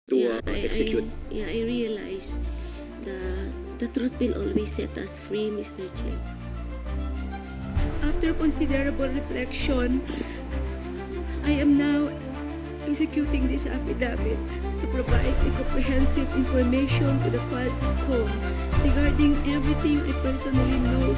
execute. I realize the truth will always set us free, Mr. Chair. After considerable reflection, I am now executing this affidavit to provide a comprehensive information to the Quadcom regarding everything I personally know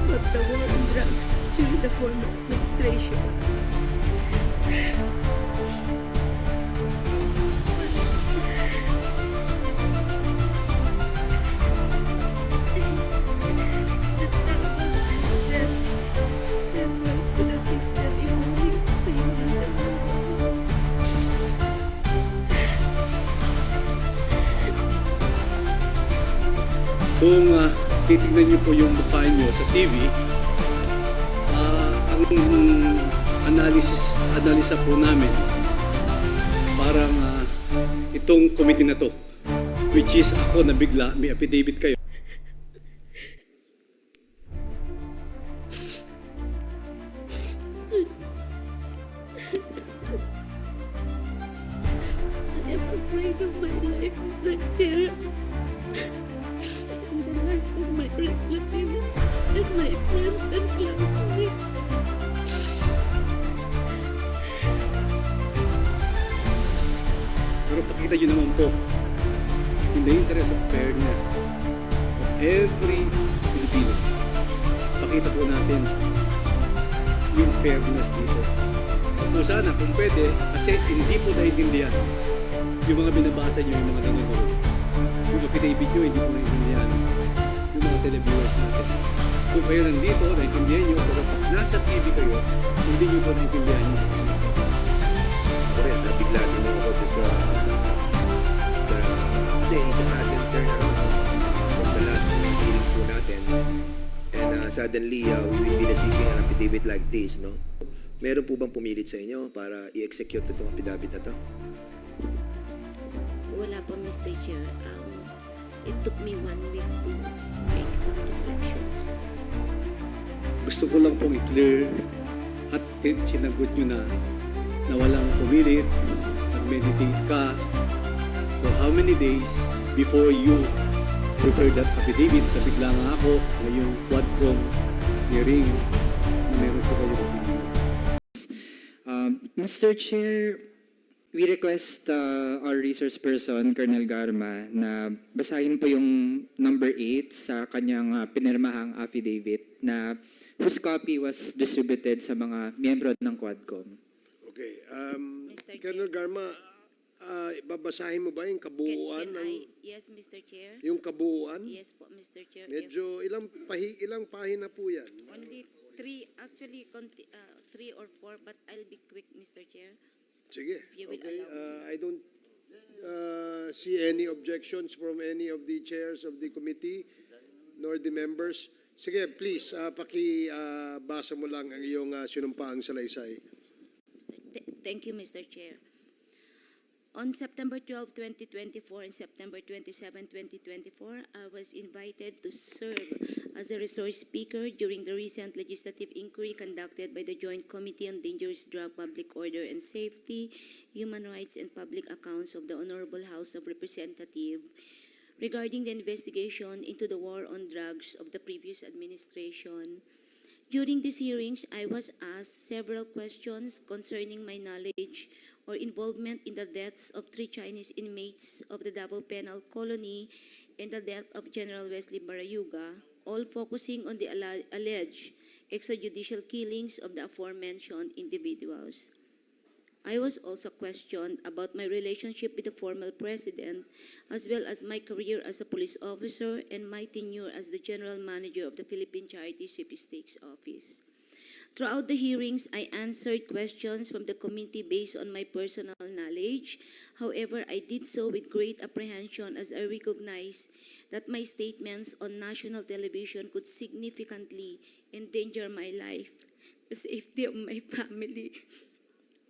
about the war on drugs during the former administration. Kung titignan niyo po yung mukha niyo sa TV, ang analisa po namin, parang itong committee na to, which is ako na bigla, may affidavit kayo. I am afraid of my life, Mr. Chair. And the life of my relatives and my friends and classmates. Pero pakita niyo naman po, in the interest of fairness of every Filipino, pakita po natin yung fairness dito. Po sana kung pwede, kasi hindi po naiintindihan yung mga binabasa niyo, yung mga nanonood. Yung affidavit niyo, hindi po naiintindihan yung mga televiewers natin. Kung kayo nandito, naiintindihan niyo, pero pag nasa TV kayo, hindi niyo po naiintindihan yung mga sinasabi. Correct, nabigla din ako sa kasi isa sa atin turnaround from the last hearings po natin, and suddenly we will be receiving an affidavit like this, no? Meron po bang pumilit sa inyo para i-execute itong affidavit na to? Wala pa, Mr. Chair. It took me 1 week to make some reflections. Gusto ko lang pong i-clear at sinagot nyo na walang pumilit, nag-meditate ka for how many days before you prepare that affidavit. Nabigla nga ako ngayong Quadcom hearing na meron po kayo video. Mr. Chair, we request our resource person, Colonel Garma, na basahin po yung number 8 sa kanyang pinirmahang affidavit na whose copy was distributed sa mga miyembro ng Quadcom. Okay. Colonel Garma, babasahin mo ba yung kabuuan? Yes, Mr. Chair. Yung kabuuan? Yes po, Mr. Chair. Medyo ilang pahina po yan? Only 3, actually 3 or 4, but I'll be quick, Mr. Chair. Sige. If you will Okay. allow me. I don't see any objections from any of the chairs of the committee nor the members. Sige, please, pakibasa mo lang ang iyong sinumpaang salaysay. Thank you, Mr. Chair. On September 12, 2024 and September 27, 2024, I was invited to serve as a resource speaker during the recent legislative inquiry conducted by the Joint Committee on Dangerous Drug Public Order and Safety, Human Rights and Public Accounts of the Honorable House of Representatives regarding the investigation into the war on drugs of the previous administration. During these hearings, I was asked several questions concerning my knowledge or involvement in the deaths of 3 Chinese inmates of the double penal colony and the death of General Wesley Barayuga, all focusing on the alleged extrajudicial killings of the aforementioned individuals. I was also questioned about my relationship with the former president, as well as my career as a police officer and my tenure as the general manager of the Philippine Charity Sweepstakes Office. Throughout the hearings, I answered questions from the committee based on my personal knowledge. However, I did so with great apprehension as I recognized that my statements on national television could significantly endanger my life, the safety of my family,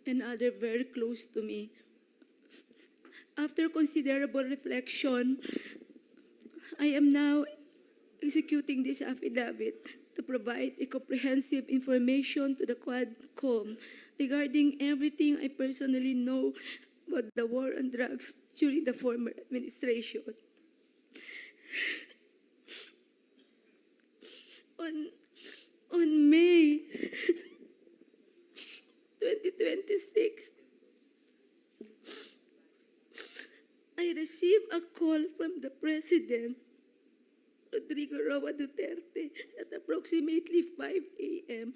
and other very close to me. After considerable reflection, I am now executing this affidavit to provide a comprehensive information to the Quadcom regarding everything I personally know about the war on drugs during the former administration. On May 2026, I received a call from the President, Rodrigo Roa Duterte, at approximately 5 a.m.,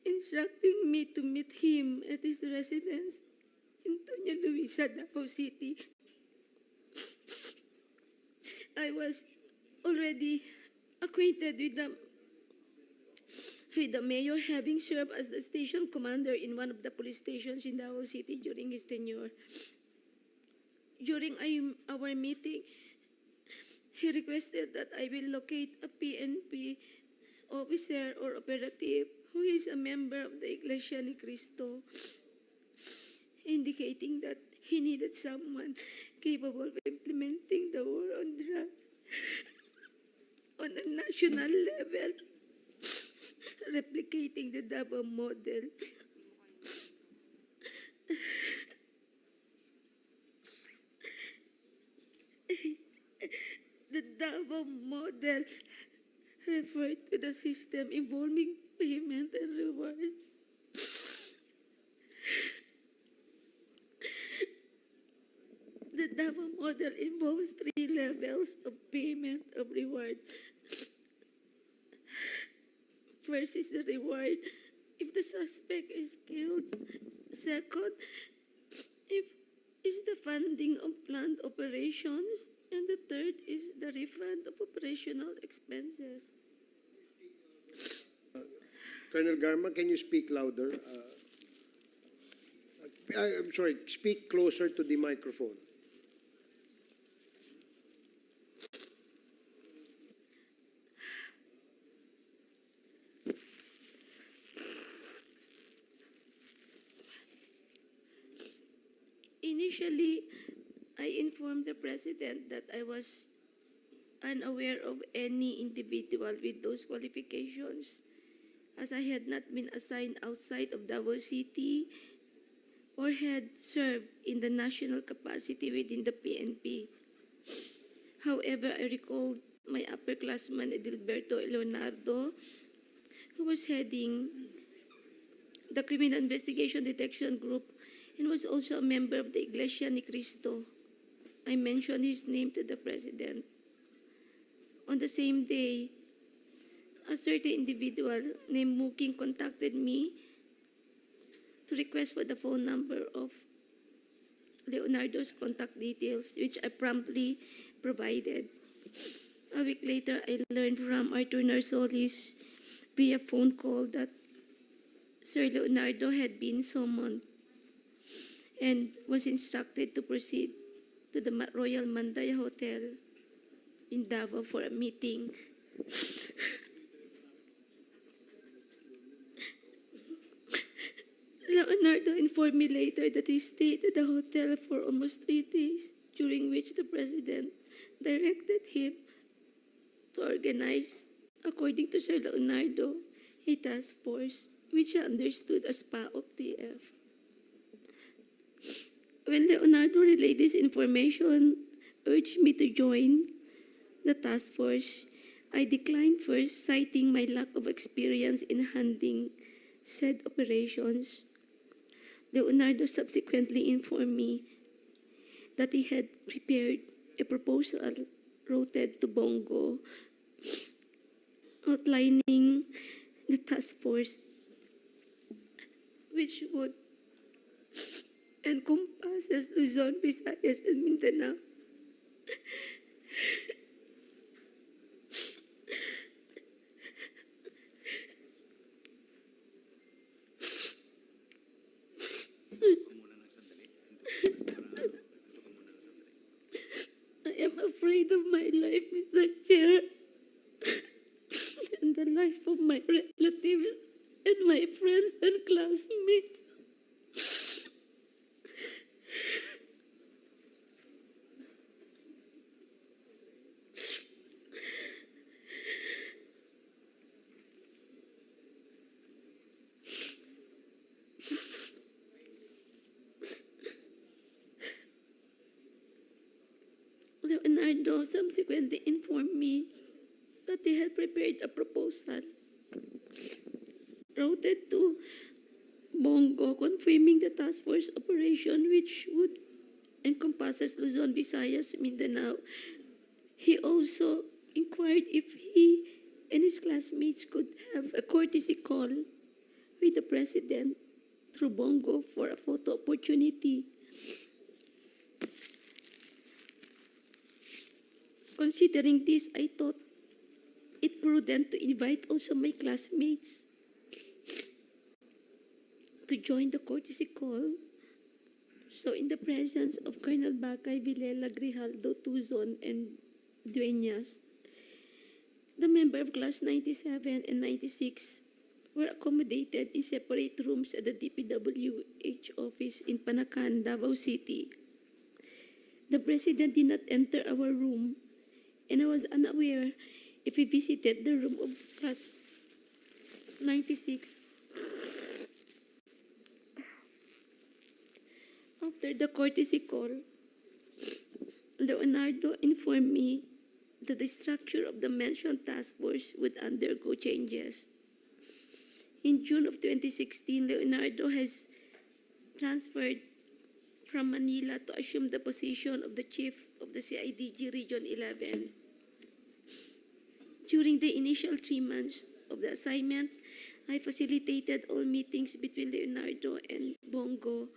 instructing me to meet him at his residence in Doña Luisa, Davao City. I was already acquainted with the mayor, having served as the station commander in one of the police stations in Davao City during his tenure. During our meeting, he requested that I will locate a PNP officer or operative who is a member of the Iglesia ni Cristo, indicating that he needed someone capable of implementing the war on drugs on a national level, replicating the Davao model. The Davao model referred to the system involving payment and reward. The Davao model involves 3 levels of payment of rewards. First is the reward if the suspect is killed. Second, if is the funding of planned operations. And the third is the refund of operational expenses. Colonel Garma, can you speak louder? I'm sorry, speak closer to the microphone. Initially, I informed the President that I was unaware of any individual with those qualifications, as I had not been assigned outside of Davao City or had served in the national capacity within the PNP. However, I recalled my upperclassman Edilberto Leonardo, who was heading the Criminal Investigation Detection Group and was also a member of the Iglesia ni Cristo. I mentioned his name to the President. On the same day, a certain individual named Mukang contacted me to request for the phone number of Leonardo's contact details, which I promptly provided. A week later, I learned from Arthur Narsolis via phone call that Sir Leonardo had been summoned and was instructed to proceed to the Royal Mandaya Hotel in Davao for a meeting. Leonardo informed me later that he stayed at the hotel for almost 3 days, during which the President directed him to organize, according to Sir Leonardo, a task force, which he understood as PAOK-TF. When Leonardo relayed this information, urged me to join the task force, I declined first, citing my lack of experience in handling said operations. Leonardo subsequently informed me that he had prepared a proposal routed to Bongo outlining the task force, which would encompasses Luzon, Visayas, and Mindanao. I am afraid of my life, Mr. Chair, and the life of my relatives and my friends and classmates. Leonardo subsequently informed me that he had prepared a proposal routed to Bongo confirming the task force operation which would encompasses Luzon, Visayas, Mindanao. He also inquired if he and his classmates could have a courtesy call with the president through Bongo for a photo opportunity. Considering this, I thought it prudent to invite also my classmates to join the courtesy call. So in the presence of Colonel Bacay, Vilela, Grijaldo, Tuzon, and Dueñas, the member of class 97 and 96 were accommodated in separate rooms at the DPWH office in Panacan, Davao City. The president did not enter our room, and I was unaware if he visited the room of class 96. After the courtesy call, Leonardo informed me that the structure of the mentioned task force would undergo changes. In June of 2016, Leonardo has transferred from Manila to assume the position of the chief of the CIDG Region 11. During the initial 3 months of the assignment, I facilitated all meetings between Leonardo and Bongo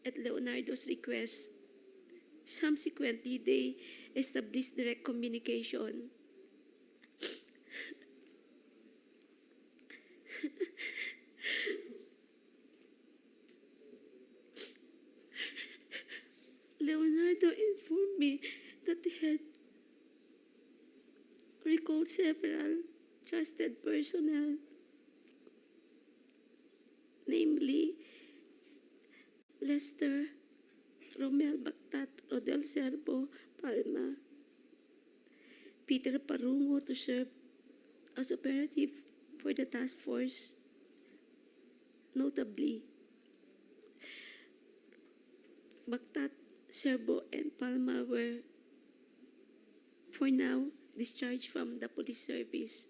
at Leonardo's request. Subsequently, they established direct communication. Leonardo informed me that he had recalled several trusted personnel, namely Lester, Romel Bactat, Rodel Serbo, Palma, Peter Parungo to serve as operative for the task force. Notably, Bactat, Serbo, and Palma were, for now, discharged from the police service.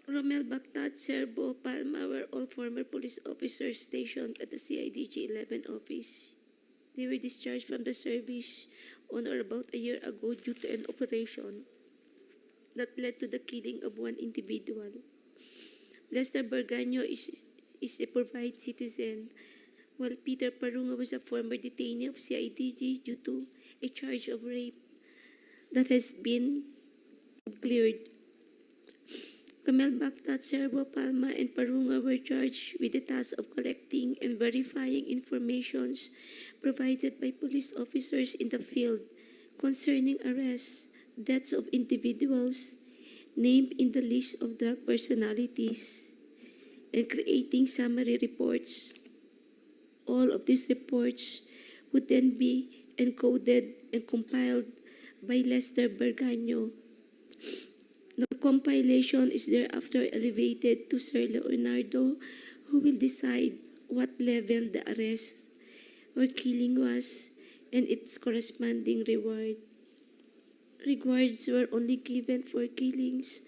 Romel Bactat, Serbo, Palma were all former police officers stationed at the CIDG 11 office. They were discharged from the service on or about a year ago due to an operation that led to the killing of one individual. Lester Berganyo is a provide citizen, while Peter Parunga was a former detainee of CIDG due to a charge of rape that has been cleared. Romel Bactat, Serbo, Palma, and Parunga were charged with the task of collecting and verifying information provided by police officers in the field concerning arrests, deaths of individuals named in the list of drug personalities, and creating summary reports. All of these reports would then be encoded and compiled by Lester Berganyo. The compilation is thereafter elevated to Sir Leonardo, who will decide what level the arrest or killing was and its corresponding reward. Rewards were only given for killings,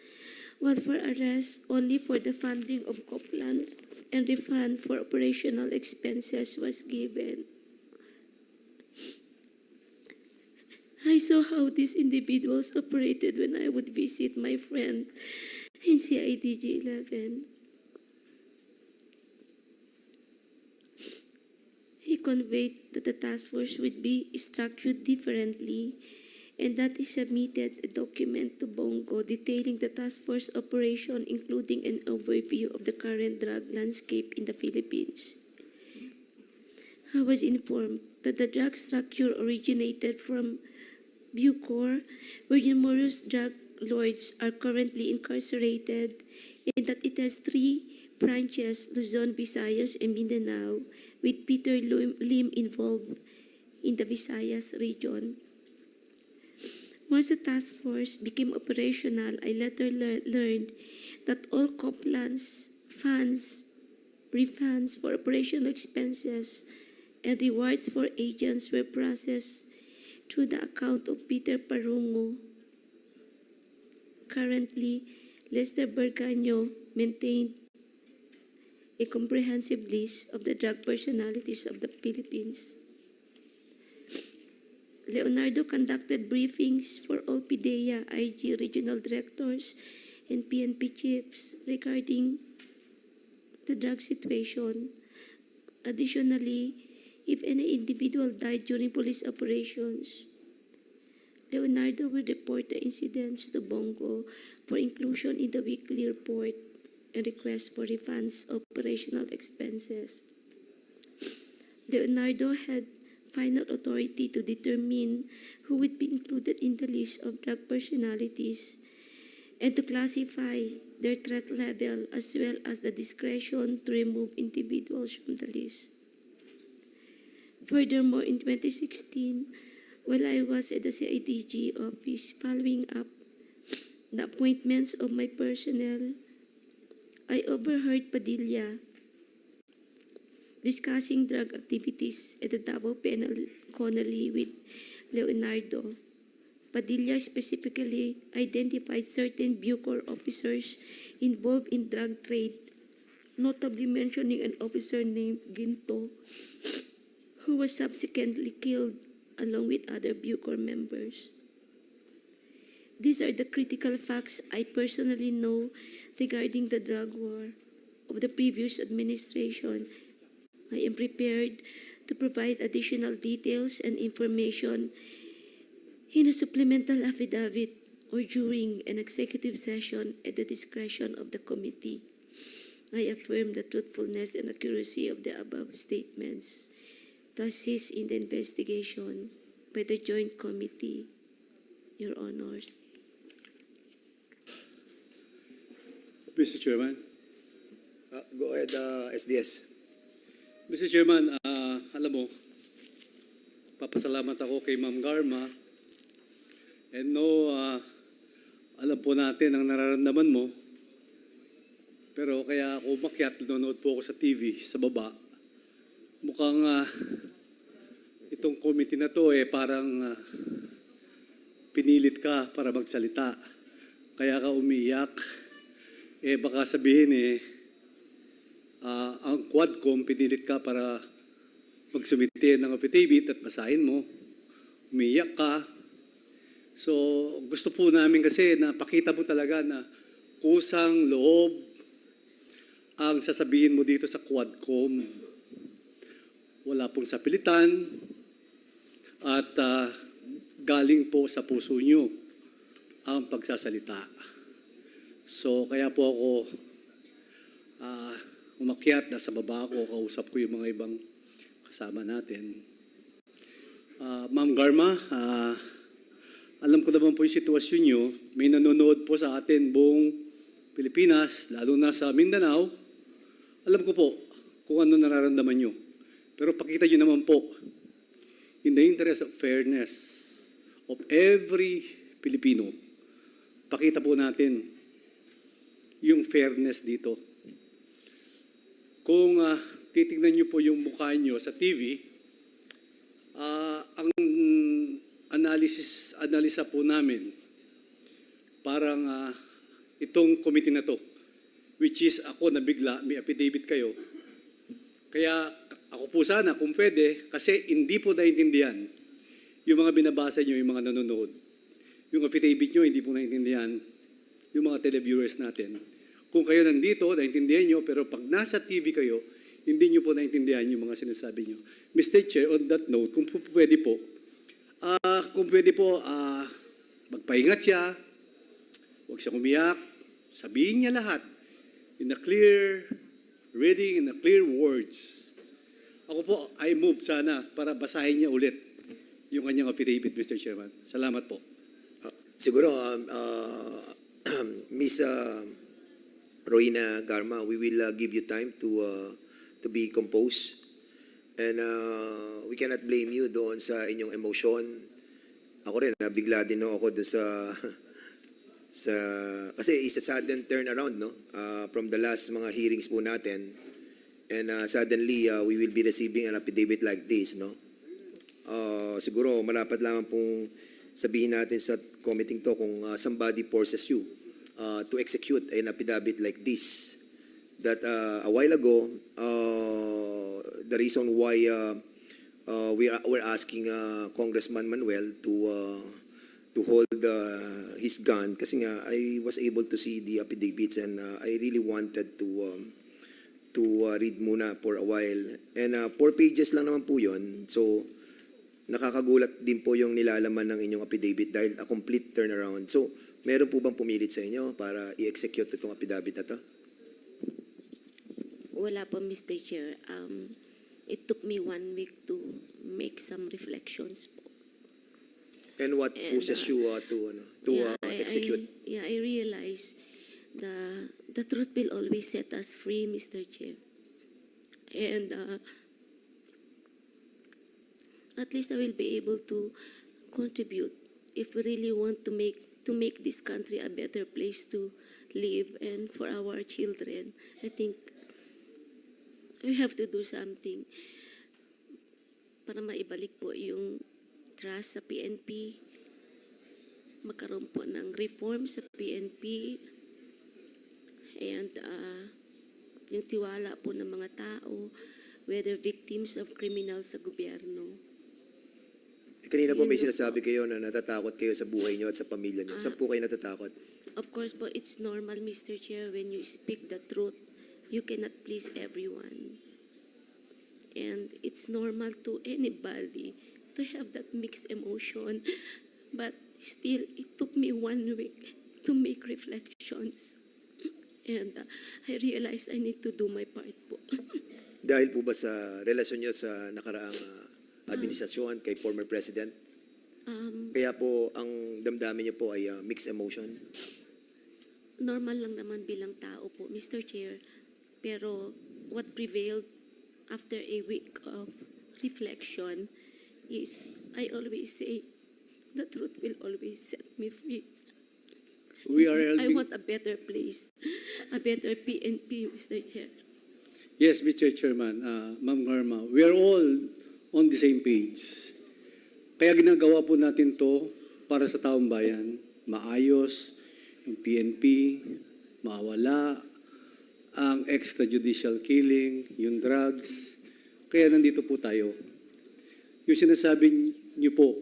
while for arrests only for the funding of Copland and refund for operational expenses was given. I saw how these individuals operated when I would visit my friend in CIDG 11. He conveyed that the task force would be structured differently and that he submitted a document to Bongo detailing the task force operation, including an overview of the current drug landscape in the Philippines. I was informed that the drug structure originated from Bucor, where numerous drug lords are currently incarcerated, and that it has 3 branches, Luzon, Visayas, and Mindanao, with Peter Lim involved in the Visayas region. Once the task force became operational, I later learned that all compliance funds, refunds for operational expenses, and rewards for agents were processed through the account of Peter Parungo. Currently, Lester Berganyo maintained a comprehensive list of the drug personalities of the Philippines. Leonardo conducted briefings for all PIDEA, IG regional directors, and PNP chiefs regarding the drug situation. Additionally, if any individual died during police operations, Leonardo will report the incidents to Bongo for inclusion in the weekly report and request for refunds of operational expenses. Leonardo had final authority to determine who would be included in the list of drug personalities and to classify their threat level, as well as the discretion to remove individuals from the list. Furthermore, in 2016, while I was at the CIDG office following up the appointments of my personnel, I overheard Padilla discussing drug activities at the Davao Penal Colony with Leonardo. Padilla specifically identified certain Bucor officers involved in drug trade, notably mentioning an officer named Ginto, who was subsequently killed along with other Bucor members. These are the critical facts I personally know regarding the drug war of the previous administration. I am prepared to provide additional details and information in a supplemental affidavit or during an executive session at the discretion of the committee. I affirm the truthfulness and accuracy of the above statements to assist in the investigation by the Joint Committee, Your Honors. Mr. Chairman. Go ahead, SDS. Mr. Chairman, alam mo, papasalamat ako kay Ma'am Garma. And no, alam po natin ang nararamdaman mo. Pero kaya ako umakyat, nanonood po ako sa TV, sa baba. Mukhang itong committee na to parang pinilit ka para magsalita. Kaya ka umiiyak. Baka sabihin ang Quadcom pinilit ka para magsumite ng affidavit at basahin mo. Umiiyak ka. So gusto po namin kasi na pakita mo talaga na kusang loob ang sasabihin mo dito sa Quadcom. Wala pong sapilitan at galing po sa puso nyo ang pagsasalita. So kaya po ako umakyat, nasa baba ako, kausap ko yung mga ibang kasama natin. Ma'am Garma, alam ko naman po yung sitwasyon nyo. May nanonood po sa atin buong Pilipinas, lalo na sa Mindanao. Alam ko po kung ano nararamdaman nyo. Pero pakita nyo naman po, in the interest of fairness of every Filipino, pakita po natin yung fairness dito. Kung titignan nyo po yung mukha nyo sa TV, ang analisa po namin, parang itong committee na to, which is ako na bigla, may affidavit kayo. Kaya ako po sana, kung pwede, kasi hindi po naiintindihan yung mga binabasa nyo, yung mga nanonood. Yung affidavit nyo, hindi po naiintindihan yung mga televiewers natin. Kung kayo nandito, naiintindihan nyo, pero pag nasa TV kayo, hindi nyo po naiintindihan yung mga sinasabi nyo. Mr. Chair, on that note, kung pwede po, magpahingat siya, huwag siya umiyak, sabihin niya lahat in a clear reading, in a clear words. Ako po, I move sana para basahin niya ulit yung kanyang affidavit, Mr. Chairman. Salamat po. Siguro, Miss Roina Garma, we will give you time to be composed. And we cannot blame you doon sa inyong emosyon. ako rin, nabigla din no ako doon sa kasi it's a sudden turnaround, no? From the last mga hearings po natin, and suddenly we will be receiving an affidavit like this, no? Siguro marapat lamang pong sabihin natin sa committee to kung somebody forces you to execute an affidavit like this, that a while ago the reason why we're asking Congressman Manuel to hold his gun kasi nga I was able to see the affidavits, and I really wanted to read muna for a while, and 4 pages lang naman po yun. So nakakagulat din po yung nilalaman ng inyong affidavit dahil a complete turnaround. So meron po bang pumilit sa inyo para i-execute itong affidavit na to? Wala po, Mr. Chair. It took me 1 week to make some reflections po. And what And, pushes you to execute? I realize the truth will always set us free, Mr. Chair. And at least I will be able to contribute if we really want to make this country a better place to live and for our children. I think we have to do something para maibalik po yung trust sa PNP, magkaroon po ng reform sa PNP, and yung tiwala po ng mga tao, whether victims of criminals sa gobyerno. Kanina po may Yun sinasabi kayo na natatakot kayo sa buhay nyo at sa pamilya nyo. Saan po kayo natatakot? Of course po, it's normal, Mr. Chair, when you speak the truth, you cannot please everyone. And it's normal to anybody to have that mixed emotion. But still, it took me 1 week to make reflections. And I realized I need to do my part po. Dahil po ba sa relasyon nyo sa nakaraang administrasyon kay former president? Kaya po ang damdamin nyo po ay mixed emotion? Normal lang naman bilang tao po, Mr. Chair. Pero what prevailed after a week of reflection is, I always say, the truth will always set me free. I want a better place, a better PNP, Mr. Chair. Yes, Mr. Chairman, Ma'am Garma, we are all on the same page. Kaya ginagawa po natin to para sa taong bayan, maayos, yung PNP, mawala, ang extrajudicial killing, yung drugs. Kaya nandito po tayo. Yung sinasabi niyo po,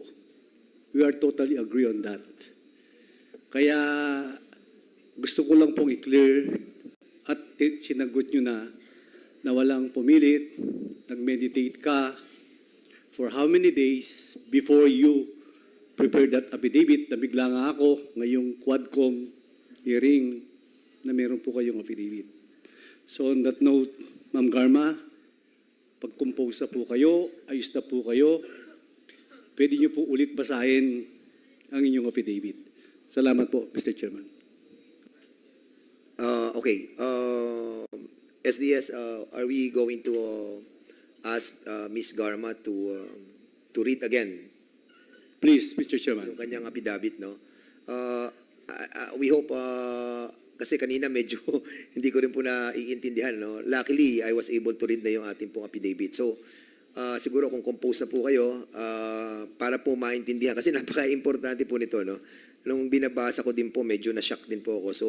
we are totally agree on that. Kaya gusto ko lang pong i-clear at sinagot nyo na walang pumilit, nag-meditate ka for how many days before you prepared that affidavit, na bigla nga ako ngayong Quadcom hearing na meron po kayong affidavit. So on that note, Ma'am Garma, pag-compose na po kayo, ayos na po kayo, pwede niyo po ulit basahin ang inyong affidavit. Salamat po, Mr. Chairman. Okay. SDS, are we going to ask Ms. Garma to read again Please, Mr. Chairman. yung kanyang affidavit, no? We hope, kasi kanina medyo hindi ko rin po naiintindihan, no? Luckily, I was able to read na yung ating pong affidavit. So, siguro kung compose na po kayo, para po maintindihan, kasi napaka-importante po nito, no? Nung binabasa ko din po, medyo na-shock din po ako. So,